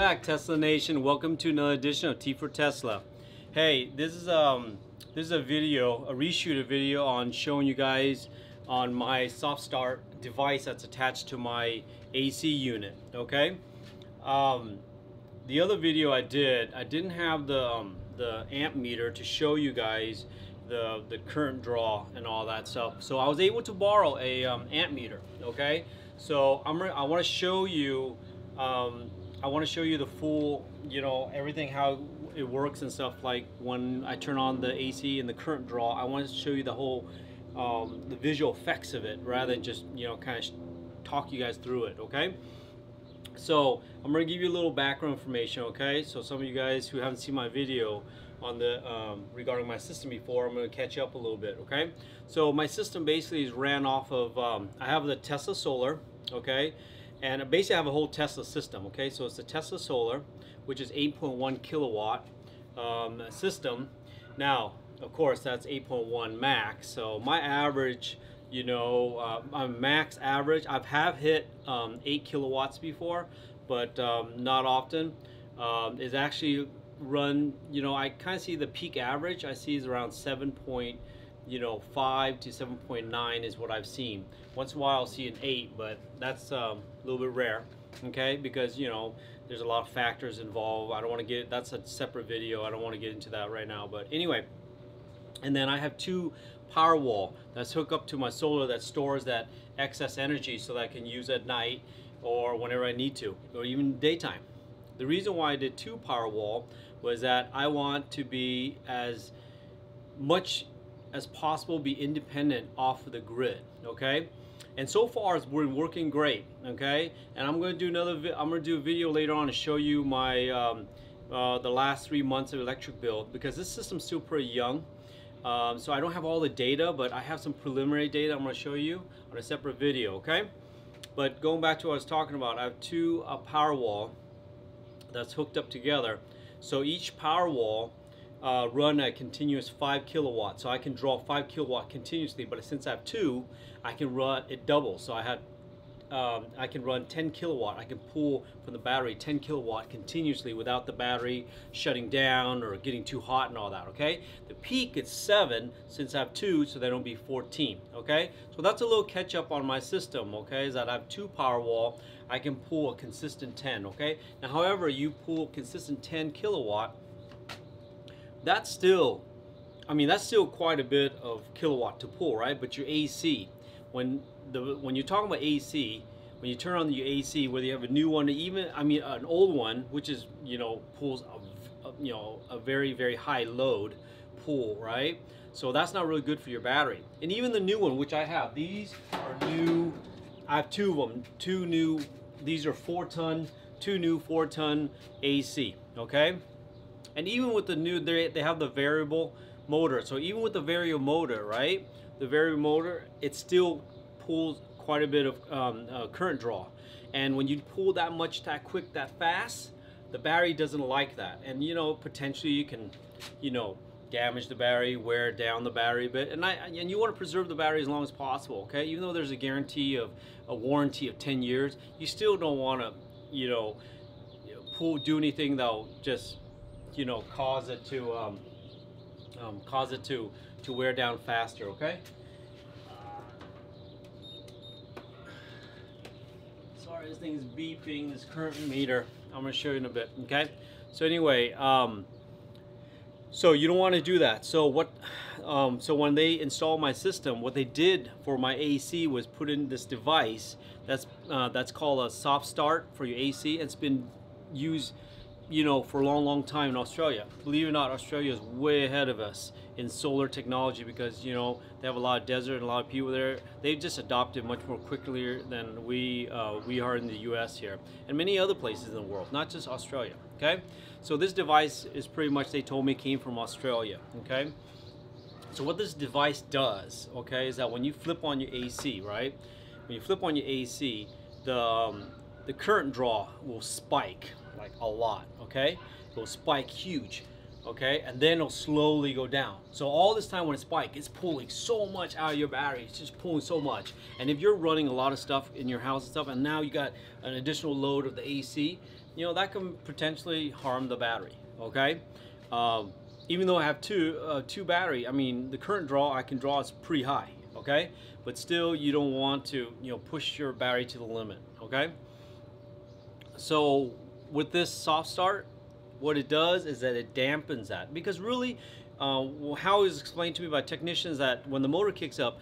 back, Tesla Nation. Welcome to another edition of T for Tesla. Hey, this is a video, a reshoot video on showing you guys on my soft start device that's attached to my AC unit. Okay. The other video I didn't have the amp meter to show you guys the current draw and all that stuff. So I was able to borrow a amp meter. Okay. So I want to show you. I want to show you the full, everything, how it works and stuff. Like when I turn on the AC and the current draw, I want to show you the whole, the visual effects of it, rather than just, kind of talk you guys through it. Okay. So I'm going to give you a little background information. Okay. So some of you guys who haven't seen my video on the regarding my system before, I'm going to catch you up a little bit. Okay. So my system basically is ran off of, I have the Tesla Solar. Okay. And basically I have a whole Tesla system. Okay, so it's the Tesla Solar, which is 8.1 kilowatt system. Now, of course, that's 8.1 max. So my average, my max average, I've hit 8 kilowatts before, but not often. Is actually run, I kind of see the peak average. I see is around 7.5 to 7.9 is what I've seen. Once in a while I'll see an 8, but that's a little bit rare, okay, because there's a lot of factors involved. I don't want to get, that's a separate video, I don't want to get into that right now, but anyway. And then I have two Powerwall that's hooked up to my solar that stores that excess energy so that I can use at night or whenever I need to, or even daytime. The reason why I did two Powerwall was that I want to be as much as possible, be independent off of the grid. Okay, and so far it's been working great. Okay, and I'm going to do I'm going to do a video later on to show you my the last 3 months of electric bill, because this system's still pretty young. So I don't have all the data, but I have some preliminary data I'm going to show you on a separate video. Okay, but going back to what I was talking about, I have two Powerwall that's hooked up together. So each Powerwall run a continuous 5 kilowatts, so I can draw 5 kilowatt continuously. But since I have two, I can run it double. So I can run 10 kilowatt. I can pull from the battery 10 kilowatt continuously without the battery shutting down or getting too hot and all that. Okay, the peak is 7 since I have two, so that'll be 14. Okay, so that's a little catch up on my system. Okay, is that I have two Powerwall. I can pull a consistent 10. Okay, now however you pull consistent 10 kilowatt, that's still, that's still quite a bit of kilowatt to pull, right? But your AC, when you're talking about AC, when you turn on your AC, whether you have a new one, even an old one, which is pulls a very, very high load pull, right? So that's not really good for your battery. And even the new one, which I have, these are new. I have two of them, two new. These are 4-ton, two new 4-ton AC. Okay. And even with the new, they have the variable motor. So even with the variable motor, right? The variable motor, it still pulls quite a bit of current draw. And when you pull that much, that quick, that fast, the battery doesn't like that. And potentially you can, damage the battery, wear down the battery a bit. And you want to preserve the battery as long as possible. Okay, even though there's a guarantee of a warranty of 10 years, you still don't want to, do anything that'll just cause it to wear down faster. Okay. Sorry, this thing's beeping. This current meter. I'm going to show you in a bit. Okay. So anyway, so you don't want to do that. So what? So when they installed my system, what they did for my AC was put in this device that's called a soft start for your AC. It's been used for a long time in Australia. Believe it or not, Australia is way ahead of us in solar technology, because they have a lot of desert and a lot of people there. They've just adopted much more quickly than we are in the US here, and many other places in the world, not just Australia. Okay, so this device is pretty much, they told me, came from Australia. Okay, so what this device does, okay, is that when you flip on your AC, right, when you flip on your AC, the current draw will spike like a lot. Okay, it'll spike huge. Okay, and then it'll slowly go down. So all this time when it spikes, it's pulling so much out of your battery. It's just pulling so much. And if you're running a lot of stuff in your house and stuff, and now you got an additional load of the AC, you know, that can potentially harm the battery. Okay, even though I have two battery, I mean, the current draw I can draw is pretty high. Okay, but still, you don't want to, you know, push your battery to the limit. Okay, so with this soft start, what it does is that it dampens that, because really, how it was explained to me by technicians, that when the motor kicks up,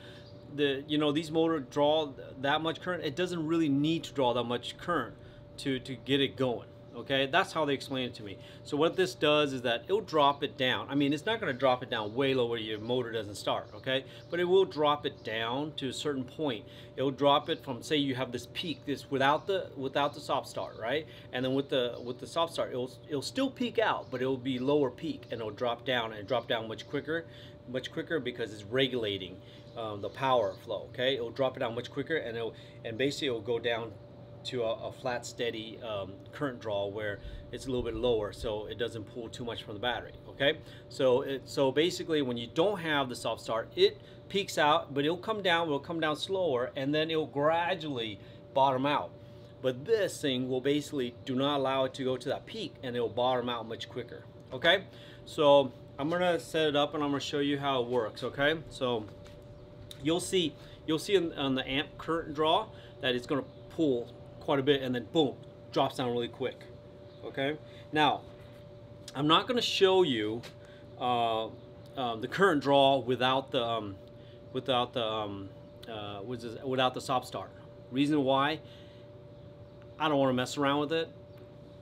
these motors draw that much current. It doesn't really need to draw that much current to get it going. Okay, that's how they explain it to me. So what this does is that it'll drop it down. I mean, it's not going to drop it down way low where your motor doesn't start. Okay, but it will drop it down to a certain point. It'll drop it from, say you have this peak, this without the soft start, right? And then with the soft start, it'll still peak out, but it'll be lower peak, and it'll drop down, and drop down much quicker because it's regulating the power flow. Okay, it'll drop it down much quicker, and basically it'll go down to a flat, steady current draw where it's a little bit lower, so it doesn't pull too much from the battery. Okay, so basically, when you don't have the soft start, it peaks out, but it'll come down slower, and then it'll gradually bottom out. But this thing will basically do not allow it to go to that peak, and it'll bottom out much quicker. Okay, so I'm gonna set it up, and I'm gonna show you how it works. Okay, so you'll see on the amp current draw that it's gonna pull quite a bit, and then boom, drops down really quick. Okay, now I'm not going to show you the current draw without the stop start. Reason why? I don't want to mess around with it.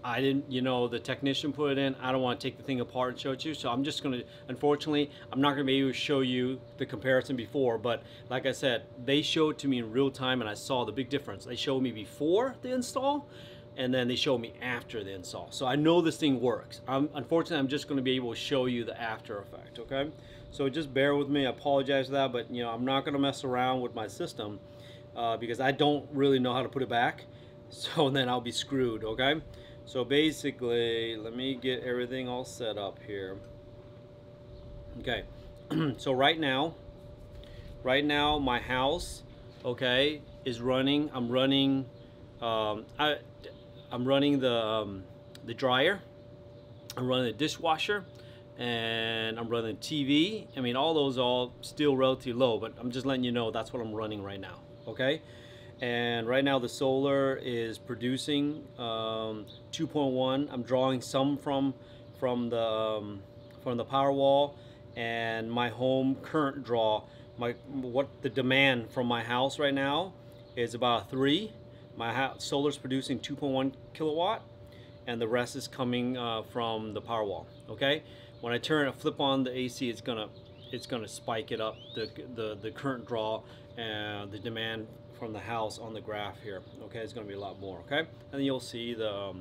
I didn't, the technician put it in. I don't want to take the thing apart and show it to you. So I'm just going to, unfortunately, I'm not going to be able to show you the comparison before. But like I said, they showed it to me in real time, and I saw the big difference. They showed me before the install, and then they showed me after the install. So I know this thing works. Unfortunately, I'm just going to be able to show you the after effect. Okay, so just bear with me. I apologize for that, but I'm not going to mess around with my system because I don't really know how to put it back. So then I'll be screwed. Okay. So basically, let me get everything all set up here. Okay, so right now my house, okay, is running. I'm running the dryer. I'm running the dishwasher, and I'm running TV. I mean, all those all still relatively low, but I'm just letting you know that's what I'm running right now. Okay. And right now the solar is producing 2.1. I'm drawing some from the Powerwall, and my home current draw. What the demand from my house right now is about 3. My solar's producing 2.1 kilowatt, and the rest is coming from the Powerwall. Okay, when I flip on the AC, it's gonna spike it up, the current draw and the demand from the house on the graph here. Okay, it's going to be a lot more. Okay, and then you'll see the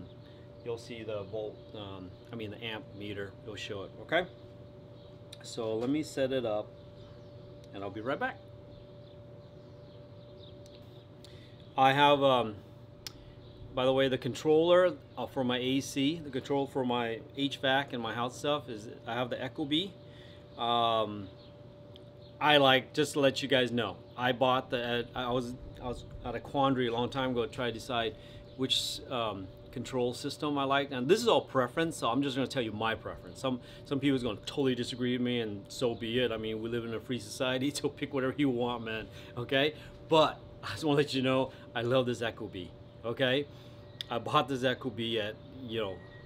volt. The amp meter. It'll show it. Okay, so let me set it up, and I'll be right back. I have, by the way, the controller for my AC, the control for my HVAC and my house stuff is I have the ecobee. I just to let you guys know, I bought I was at a quandary a long time ago to try to decide which control system I like, and this is all preference, so I'm just going to tell you my preference. Some people are going to totally disagree with me, and so be it. I mean, we live in a free society, so pick whatever you want, man. Okay, but I just want to let you know I love this ecobee. Okay, I bought this ecobee at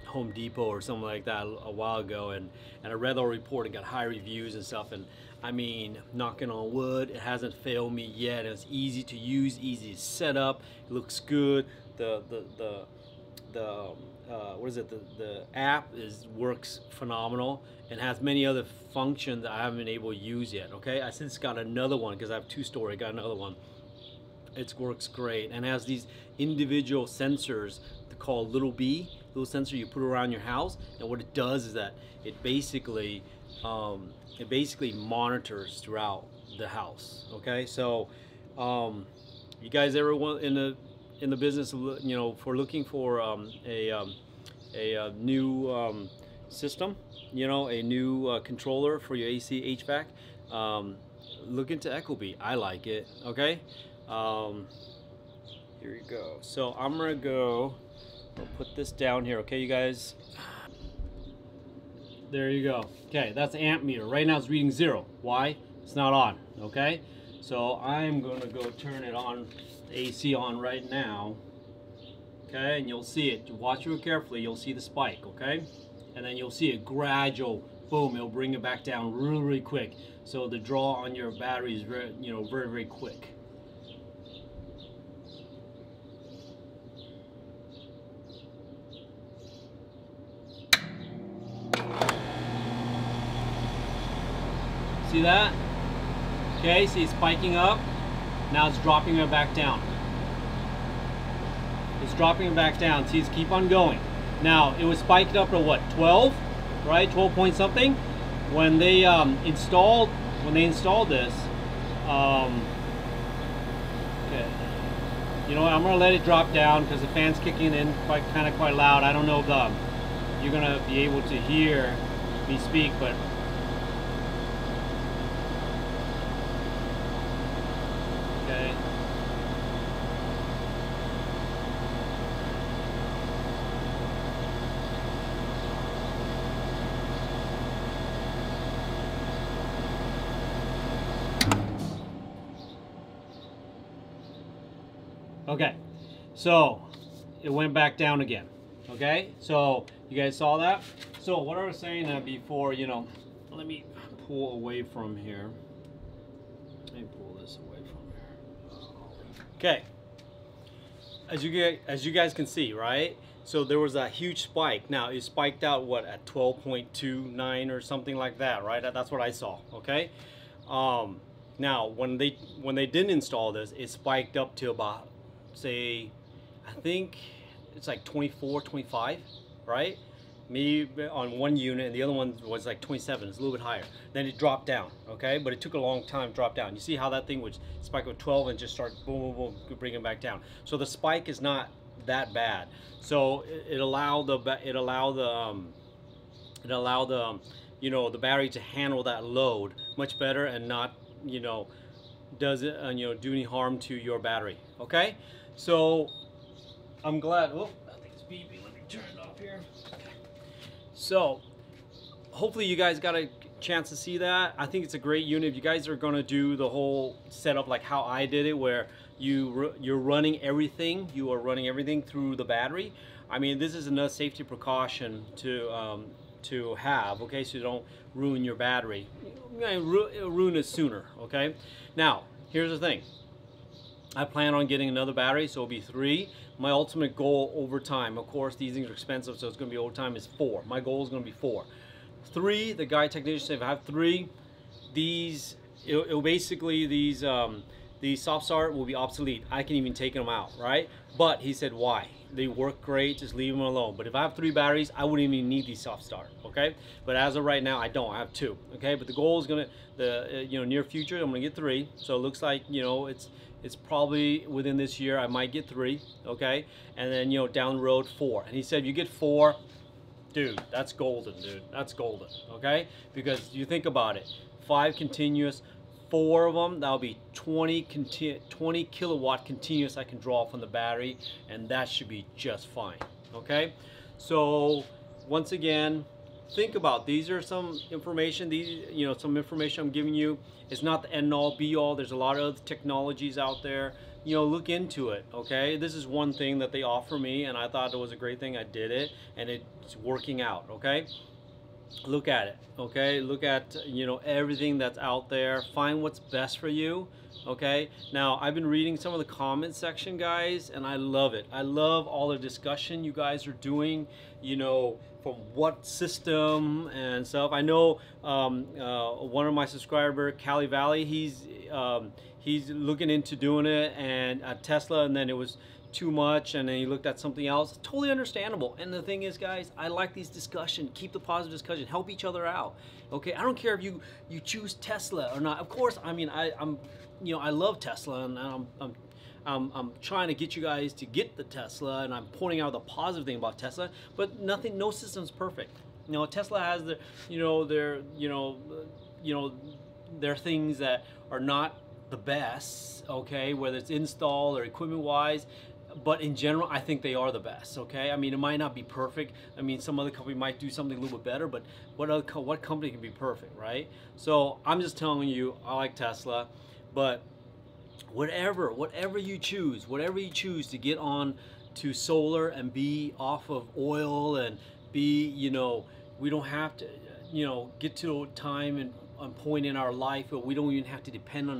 Home Depot or something like that a while ago, and I read the report and got high reviews and stuff, and I mean, knocking on wood, it hasn't failed me yet. It's easy to use, easy to set up. It looks good. The app works phenomenal and has many other functions that I haven't been able to use yet. Okay, I since got another one because I have 2-story. I got another one. It works great and has these individual sensors called little sensor you put around your house, and what it does is that it basically monitors throughout the house. Okay, so you guys ever want in the business of, for looking for a new system, a new controller for your AC HVAC, look into ecobee. I like it. Okay, here you go. So I'm gonna go We'll put this down here, okay, you guys? There you go. Okay, that's the amp meter. Right now it's reading 0. Why? It's not on, okay? So I'm gonna go turn it on, the AC on right now. Okay, and you'll see it. Watch real carefully, you'll see the spike, okay? And then you'll see a gradual, boom, it'll bring it back down really, really quick. So the draw on your battery is very, very, very quick. See that? Okay, see it's spiking up. Now it's dropping it back down. It's dropping it back down. See, it's keep on going. Now, it was spiked up to what, 12? Right, 12 point something? When they installed this, okay. You know what, I'm gonna let it drop down because the fan's kicking in quite loud. I don't know if you're gonna be able to hear me speak, but okay. Okay, so it went back down again. Okay, so you guys saw that? So what I was saying before, let me pull away from here. Let me pull this away from here. Okay, as you guys can see, right? So there was a huge spike. Now it spiked out what, at 12.29 or something like that, right? That's what I saw. Okay. Now when they didn't install this, it spiked up to about, say, I think it's like 24, 25, right? Me on one unit, and the other one was like 27. It's a little bit higher. Then it dropped down, okay? But it took a long time to drop down. You see how that thing would spike with 12 and just start boom, boom, boom, bring it back down. So the spike is not that bad. So it allowed the the battery to handle that load much better and not does it do any harm to your battery. Okay, so I'm glad. Oh, I think it's beeping. Let me turn it off here. Okay. So hopefully you guys got a chance to see that. I think it's a great unit. If you guys are gonna do the whole setup like how I did it, where you're running everything, you are running everything through the battery. I mean, this is another safety precaution to have, okay, so you don't ruin your battery. Ruin it sooner, okay? Now, here's the thing. I plan on getting another battery, so it'll be 3. My ultimate goal over time, of course, these things are expensive, so it's going to be over time, is 4. My goal is going to be 4. 3, the guy technician said if I have 3, it'll basically, these soft start will be obsolete. I can even take them out, right? But he said, why? They work great, just leave them alone. But if I have 3 batteries, I wouldn't even need these soft start, okay? But as of right now, I don't. I have 2, okay? But the goal is gonna, near future, I'm gonna get 3. So it looks like, it's probably within this year I might get 3, okay? And then down the road 4. And he said, if you get 4, dude, that's golden, dude. That's golden, okay? Because you think about it, 5 continuous. 4 of them, that'll be 20 kilowatt continuous I can draw from the battery, and that should be just fine. Okay, so once again, think about, these are some information, some information I'm giving you. It's not the end all be all. There's a lot of other technologies out there. Look into it. Okay, this is one thing that they offer me, and I thought it was a great thing. I did it, and it's working out. Okay, look at it. Okay, look at everything that's out there, find what's best for you. Okay, now I've been reading some of the comment section, guys, and I love it. I love all the discussion you guys are doing, from what system and stuff. I know one of my subscriber, Cali Valley, he's looking into doing it, and at Tesla, and then it was too much, and then he looked at something else. Totally understandable. And the thing is, guys, I like these discussions. Keep the positive discussion. Help each other out. Okay, I don't care if you choose Tesla or not. Of course, I mean, I love Tesla, and I'm trying to get you guys to get the Tesla, and I'm pointing out the positive thing about Tesla. But no system's perfect. Tesla has their things that are not the best. Okay, whether it's install or equipment wise. but in general, I think they are the best. Okay, I mean, it might not be perfect. I mean, some other company might do something a little bit better, but what company can be perfect, right? So I'm just telling you, I like Tesla, but whatever you choose to get on to solar and be off of oil and be, you know, we don't have to, you know, get to a time and a point in our life where we don't even have to depend on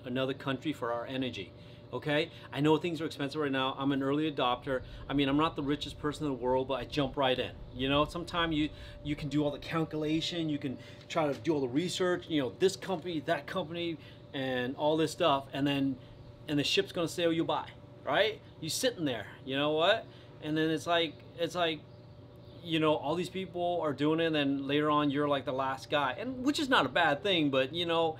another country for our energy. Okay, I know things are expensive right now. I'm an early adopter. I mean, I'm not the richest person in the world, but I jump right in. You know, sometimes you can do all the calculation, you can try to do all the research, you know, this company, that company, and all this stuff, and the ship's gonna sail you by, right? You sitting there, you know what? And then it's like, you know, all these people are doing it, and then later on you're like the last guy, and which is not a bad thing, but you know,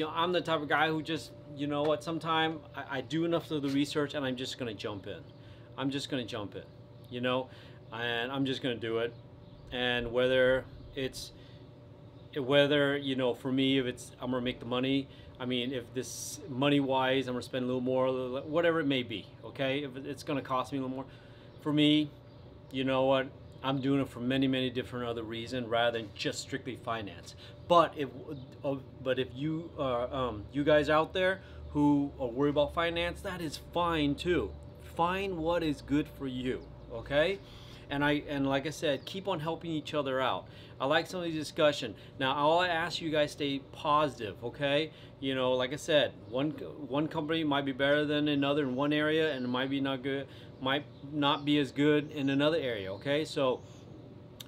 I'm the type of guy who just, you know what, sometimes I do enough of the research and I'm just gonna jump in. I'm just gonna jump in, you know, and I'm just gonna do it. And whether you know, for me, if it's I'm gonna make the money, I mean, if this money wise I'm gonna spend a little more, whatever it may be, okay, if it's gonna cost me a little more, for me, you know what, I'm doing it for many different other reasons rather than just strictly finance. But if you you guys out there who are worried about finance, that is fine too. Find what is good for you, okay? And like I said, keep on helping each other out. I like some of the discussion. Now, all I ask you guys, stay positive, okay? You know, like I said, one company might be better than another in one area, and it might not be as good in another area, okay? So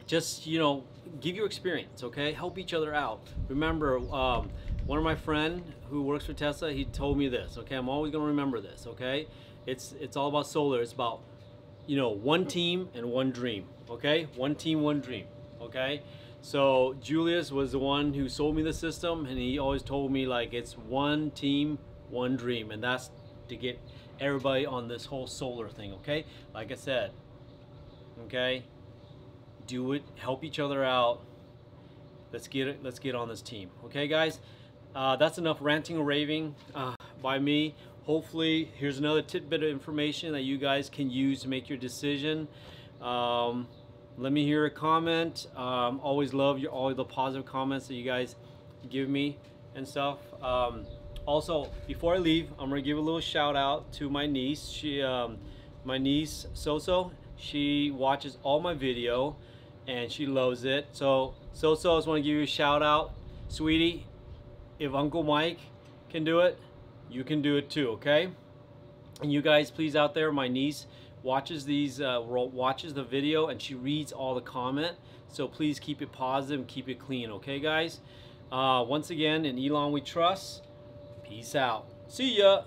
just, you know, give your experience, okay? Help each other out. Remember, one of my friend who works for Tesla, he told me this, okay? I'm always gonna remember this, okay? It's all about solar. It's about, you know, one team and one dream, okay? One team, one dream, okay? So Julius was the one who sold me the system, and he always told me, like, it's one team, one dream, and that's to get everybody on this whole solar thing, okay? Like I said, okay? Do it, help each other out. Let's get on this team, okay, guys? That's enough ranting or raving by me. Hopefully, here's another tidbit of information that you guys can use to make your decision. Let me hear a comment. Always love all the positive comments that you guys give me and stuff. Also, before I leave, I'm gonna give a little shout out to my niece. My niece Soso, she watches all my video and she loves it. So Soso, I just want to give you a shout out, sweetie. If Uncle Mike can do it, you can do it too, okay? And you guys, please out there, my niece watches watches the video and she reads all the comment. So please keep it positive and keep it clean, okay, guys? Once again, in Elon we trust. Peace out. See ya.